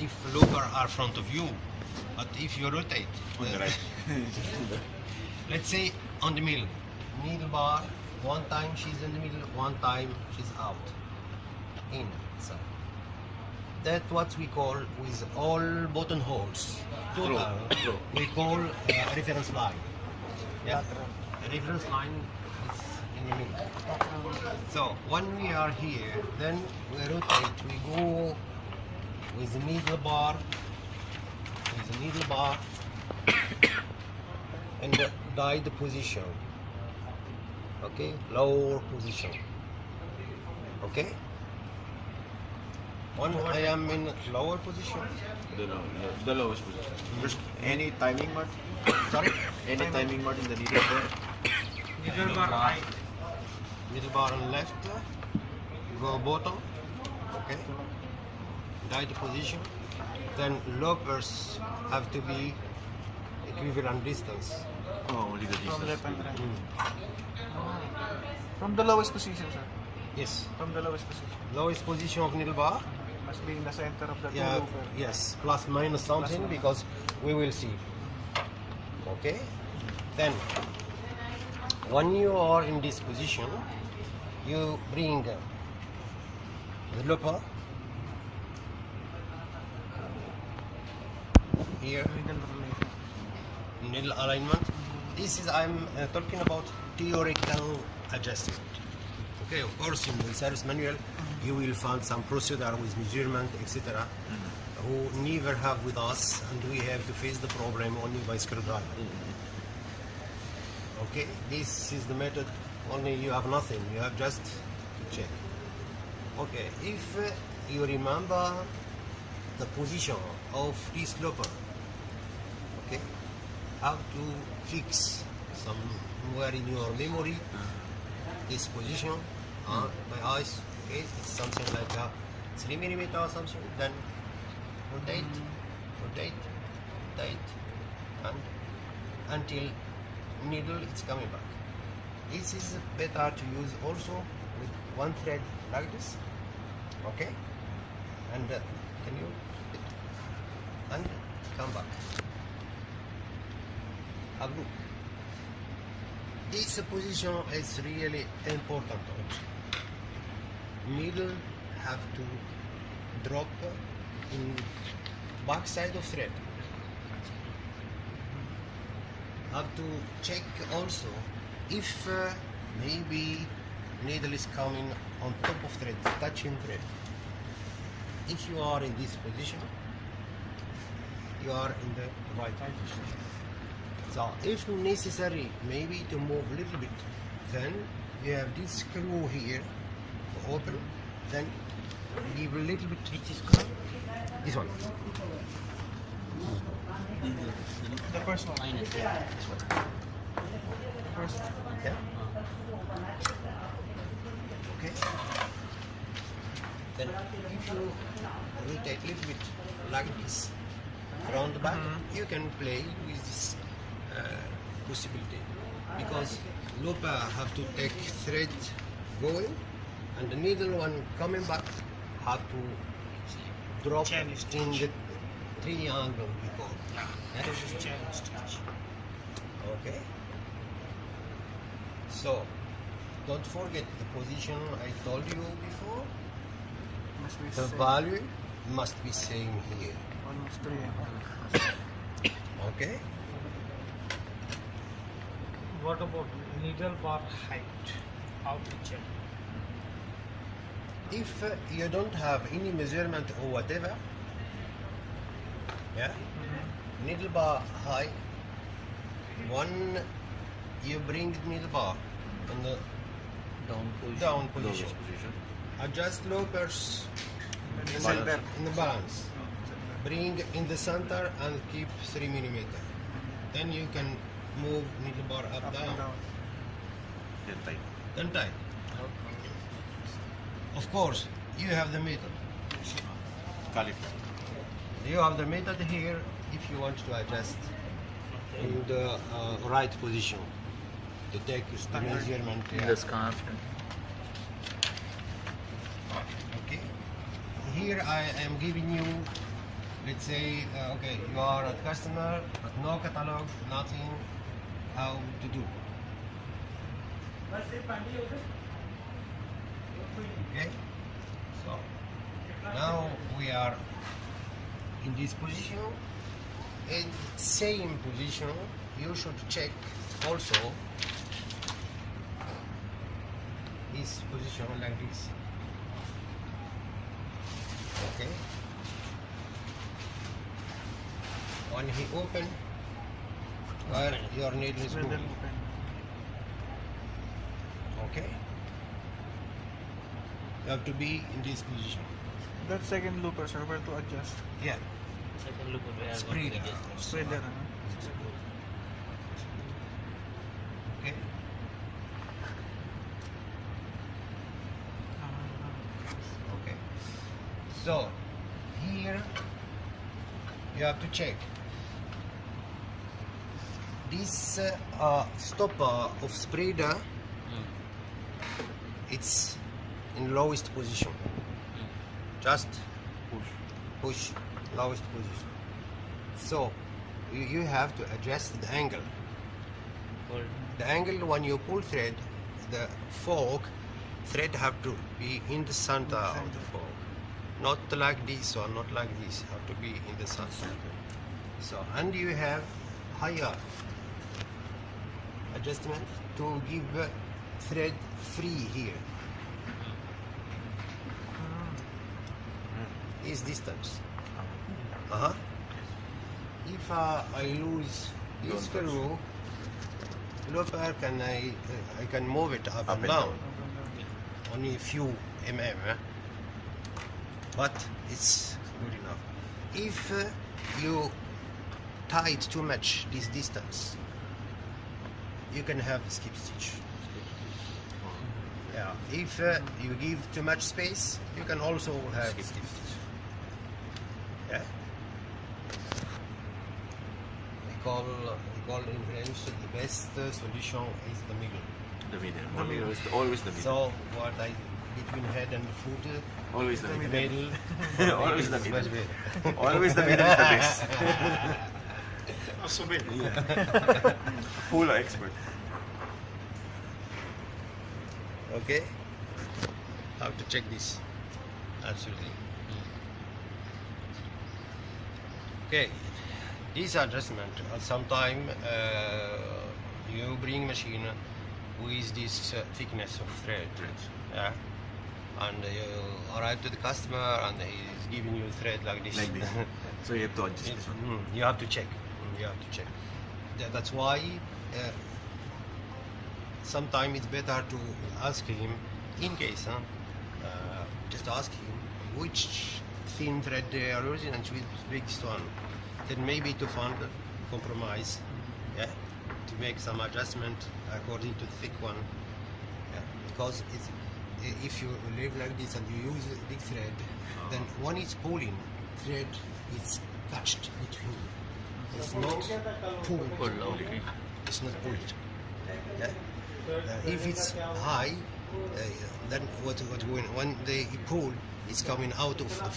if looper are front of you, but if you rotate, let's say on the middle bar, one time she's in the middle, one time she's out, inside. That's what we call with all buttonholes. Total, we call reference line. Yeah, the reference line is in the middle. So when we are here, then we rotate. We go with the middle bar, and the guide position. Okay, lower position. Okay. When I am in lower position. The lowest position. There's any timing mark? Sorry? Any timing mark in the needle bar? Middle bar right. Middle bar on left, go bottom, okay, guide position, then loopers have to be equivalent distance. Oh, only the From distance. left and right. From the lowest position, sir. Yes, From the lowest position. lowest position of needle bar, Must be in the center of the yeah, looper. yes, plus minus something because we will see. Okay, then when you are in this position, you bring the looper here, Middle relation. needle alignment. This is I'm talking about theoretical adjustment. Okay, of course in the service manual you will find some procedure with measurement, etc. Who never have with us, and we have to face the problem only by screwdriver. Okay, this is the method. Only you have nothing. You have just to check. Okay, if you remember the position of this looper, okay, how to fix somewhere in your memory this position by eyes. Okay, it's something like a 3 millimeter or something. Then rotate, and until needle it's coming back. This is better to use also with one thread like this. Okay, and can you and come back. Have look. This position is really important also. Needle have to drop in back side of thread. Have to check also if maybe needle is coming on top of thread, touching thread. If you are in this position, you are in the right position. So if necessary, maybe to move a little bit, then you have this screw here to open, then give a little bit. Which is called? This one. The first one. This one. First. Yeah. Okay. Then if you rotate a little bit like this, around the back, you can play with this possibility, because looper have to take thread going, and the needle one coming back have to drop Chain in stitch. the triangle we call. This is chain stitch. Okay. So don't forget the position I told you before. Must be The same. value must be same here. Almost 3. Okay. What about needle bar height? How to check? If you don't have any measurement or whatever, yeah, needle bar high, one you bring the needle bar on the down position. Adjust loopers In the in center. in the balance. Bring in the center and keep 3 millimeter. Then you can move needle bar up, Up down. and down. Then tight. Of course, you have the method. You have the method here if you want to adjust in the right position to take the measurement. in Yeah. the scarf. Okay. Here I am giving you it say, okay, you are a customer, but no catalog, nothing, how to do. Okay, so now we are in this position. In same position, you should check also this position like this. Okay. When he open, where your needle is moving. Okay. You have to be in this position. That second looper, sir, where to adjust? Yeah. Second look where I want Spread. to adjust. Spreader, Okay. Okay. So here you have to check this stopper of spreader. It's in lowest position. Just push lowest position. So you have to adjust the angle. Hold. The angle when you pull thread, the fork thread have to be in the center of the fork. Not like this or not like this, have to be in the center. So, and you have higher adjustment to give thread free here. Is distance. If I lose this screw, looper can I can move it up and down. Only a few but it's good enough. If you tight too much this distance, you can have a skip stitch. Yeah. If you give too much space, you can also have skip stitch. Yeah. We call in French the best solution is the middle. The middle. Always the middle. So what I between head and foot, Always the the middle. middle. Always the is middle. much better. Always the middle is the best. Also bit. Full expert. Okay. Have to check this. Absolutely. Okay. This adjustment. Sometime you bring machine with this thickness of thread. Yeah. And you arrive to the customer and he's giving you thread like this. Like this. So you have to adjust this one. You have to check. You have to check. That's why sometimes it's better to ask him, in case, just ask him which thin thread they are using and which biggest one. Then maybe to find a compromise, yeah, to make some adjustment according to the thick one. Yeah, because it's, if you live like this and you use a big thread, then when it's pulling, thread is touched between. It's not pulled. Okay. It's not pulled. Yeah? If it's high, then when they pull, it's coming out of the fork,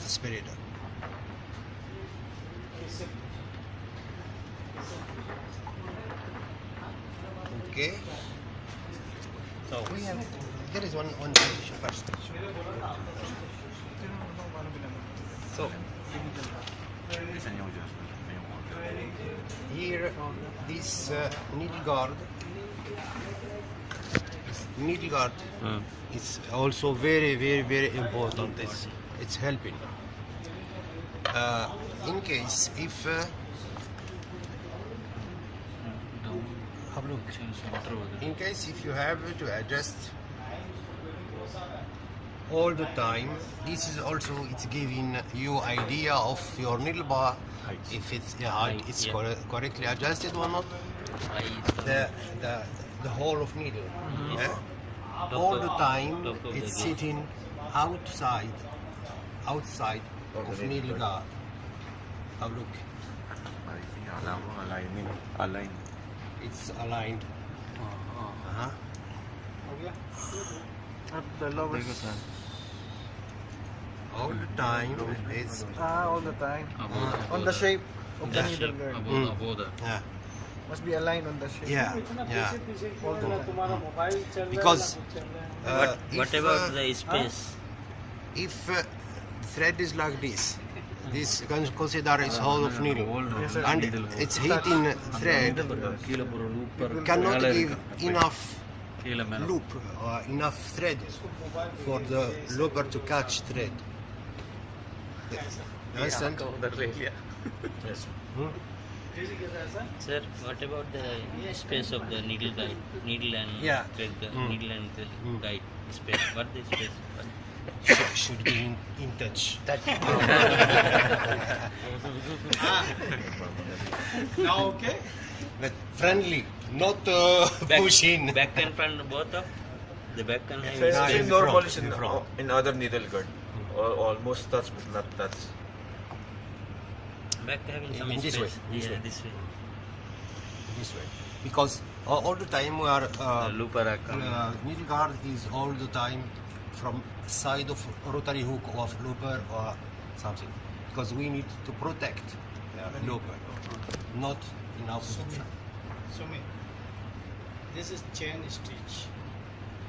the spreader. Okay. So we have. There is one position first. So Listen, yung adjustment. here, this needle guard is also very important. It's helping. In case if have a look. In case if you have to adjust all the time, this is also it's giving you idea of your needle bar, Height. if it's Height, it's yeah. correctly adjusted or not. The whole of needle. Yeah? All the time it's sitting outside of needle guard. Have a look. Alam mo, align. It's aligned. At the lowest. all the time it's All the time. On the shape of the Yeah. needle guard. Above the yeah Must be aligned on the shape. yeah yeah All the time. because What if, about the space? if thread is like this you can consider it's whole of needle Yes, sir. and it's heating thread cannot give enough loop or enough thread for the looper to catch thread. You understand? yes. Sir, what about the space of the needle guide, needle and Yeah. thread, needle and thread guide space? What the space? Should be in touch. Now okay? But friendly, not pushing. Back and front both of the back and Yes, have sir. Same in normal front, is in front. in other needle guard. Almost touch, but not touch. back having some In space. this way, this Yeah, way. this way. This way, because all the time we are The looper are coming. needle guard is all the time from side of rotary hook of looper or something, because we need to protect looper, not in opposite side. Sumit, this is chain stitch.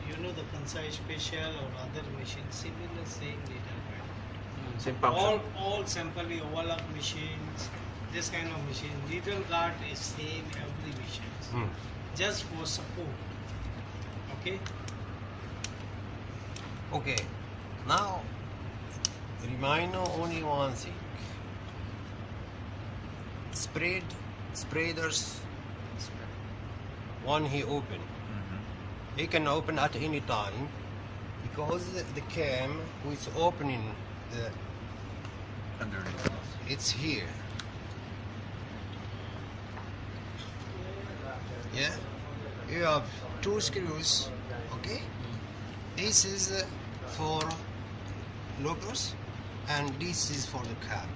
You know the Kansai Special or other machine, similar same needle guide. Same function. All simply overlock machines, this kind of machine. Needle guard is same every machine. Hmm. Just for support. Okay? Okay, now remind only one thing. Spreaders, one he open. He can open at any time because the cam who is opening the it's here. Yeah, you have two screws. Okay, this is for loopers and this is for the cam.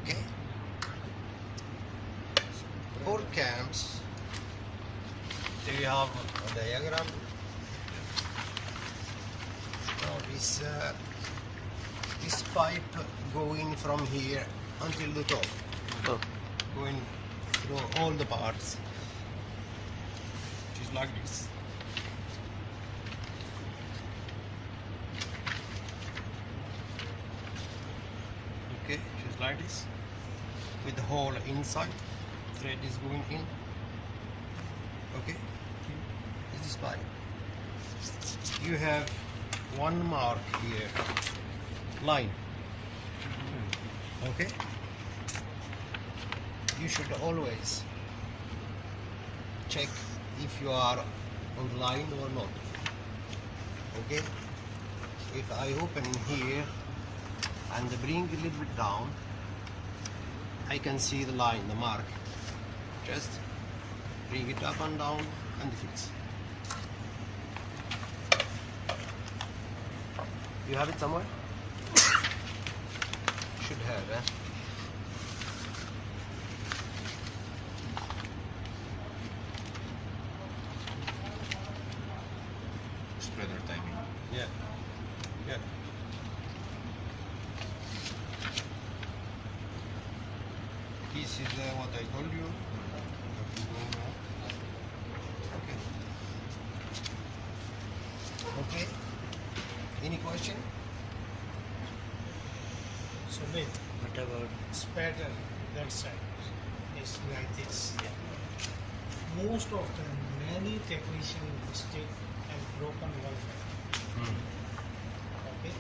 Okay, for cams we have a diagram. Now this pipe going from here until the top, going through all the parts, just like this. Okay, just like this, with the hole inside, thread is going in. Okay, this is pipe. You have one mark here, line. Okay, you should always check if you are on the line or not. Okay, if I open here and bring a little bit down, I can see the line, the mark. Just bring it up and down and fix. You have it somewhere? Should have, eh? Spreader timing. Yeah. Yeah. This is what I told you. Okay. Okay. Any question? Sumit, What about spatter that side is like this. Most of the many technicians mistake and broken one leg. Okay,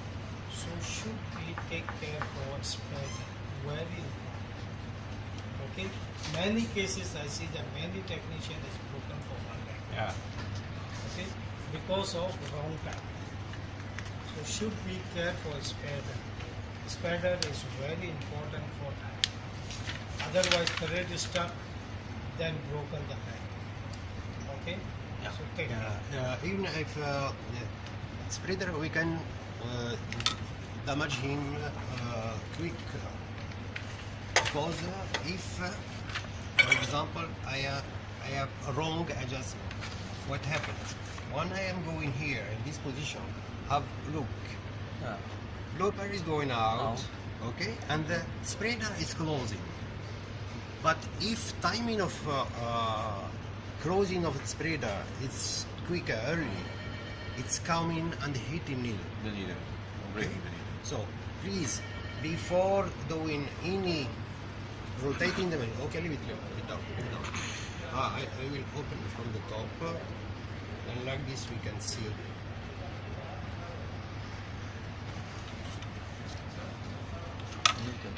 so should we take care for spatter? Very important. Okay, many cases I see that many technician is broken for one leg. Yeah. Okay, because of wrong time. So should we care for spatter? Spatter is very important for time. Otherwise thread is stuck, then broken the head. Okay? So take care. Even if spreader, we can damage him quick. Because if, for example, I have a wrong adjustment, what happens? When I am going here in this position, have look, Blow pad is going out, okay, and the spreader is closing. But if timing of closing of the spreader is quicker early, it's coming and hitting needle. The needle. Breaking the needle. So please, before doing any rotating the machine, okay, leave it down. I will open from the top, and like this we can see.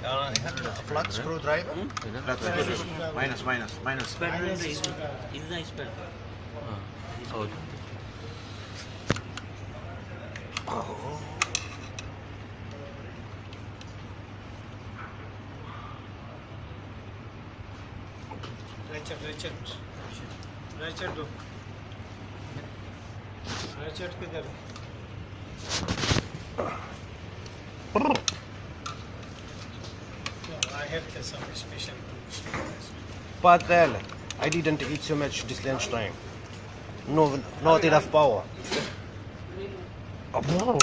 I have a flat screwdriver. Minus. Spreader is the spreader. Oh. Oh. Richard दो Richard किधर I have some special tools. Patel, I didn't eat so much this lunchtime. No, not enough power. Oh.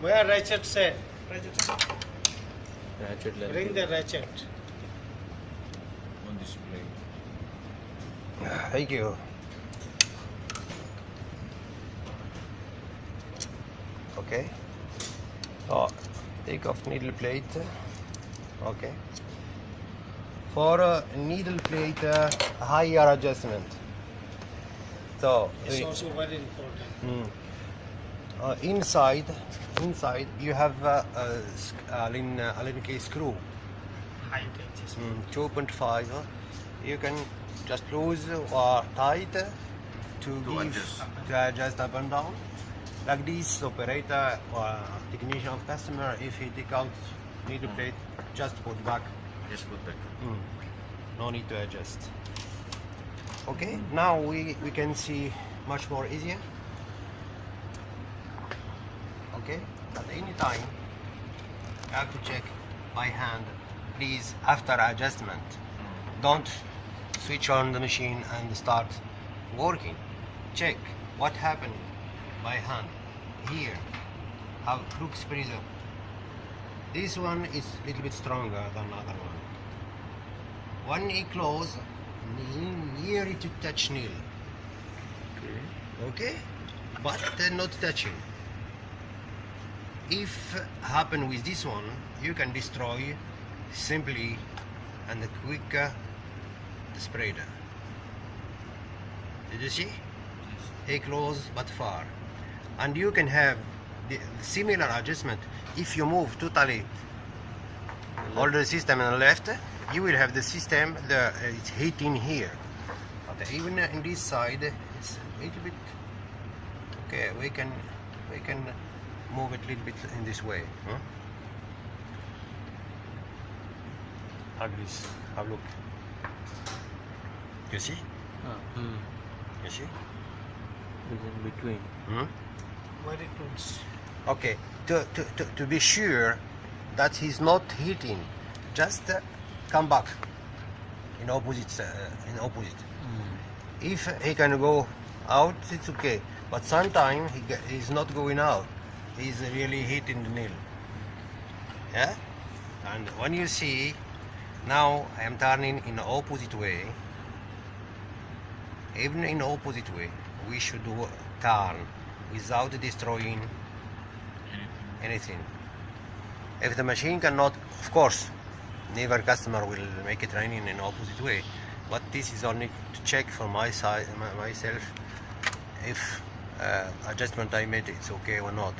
Where Richard said? Ratchet level. Bring the ratchet. On display. Thank you. Okay. So, take off needle plate. Okay. For a needle plate, higher adjustment. So, It's also very important. inside you have a Allen key screw. Height adjustment. 2.5. You can just loose or tight to adjust up and down. Like this, operator or technician of customer, if he take out needle plate, just put back. Just put back. No need to adjust. Okay, now we can see much more easier. Okay, at any time you have to check by hand. Please, after adjustment, don't switch on the machine and start working. Check what happened by hand. Here, how crook spreader. This one is a little bit stronger than other one. When it close, near to touch nail. Okay, but not touching. If happen with this one, you can destroy simply and quicker the spreader. Did you see? A close but far, and you can have the similar adjustment if you move totally all the system on the left. You will have the system it's hitting here, but even in this side it's a little bit okay. We can move it a little bit in this way. Like this. Have a look. You see? You see? It's in between. Very close. Okay. To be sure that he's not hitting, just come back in opposite. If he can go out, it's okay. But sometimes he's not going out. He's really hitting the nail. Yeah. And when you see, now I am turning in the opposite way. Even in the opposite way, we should turn without destroying anything. If the machine cannot, of course, never customer will make it running in the opposite way. But this is only to check for my side, myself, if adjustment I made it's okay or not.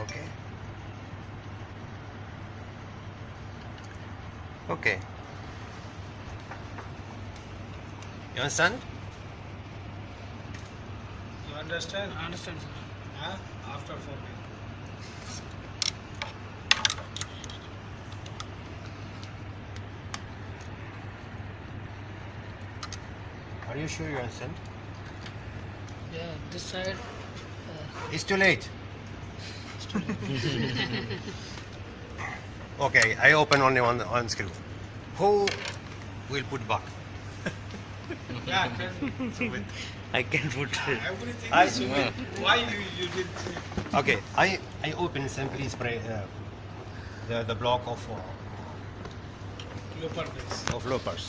Okay. Okay. You understand? You understand? I understand. Huh? After 4 minutes. Are you sure you understand? Yeah, this side. It's too late. Okay, I open only one screw. Who we'll put back. Yeah, tell me. I can put it. Everything I- is Sumit. Why you did Okay, I open simply spray the block of Loper base? loopers.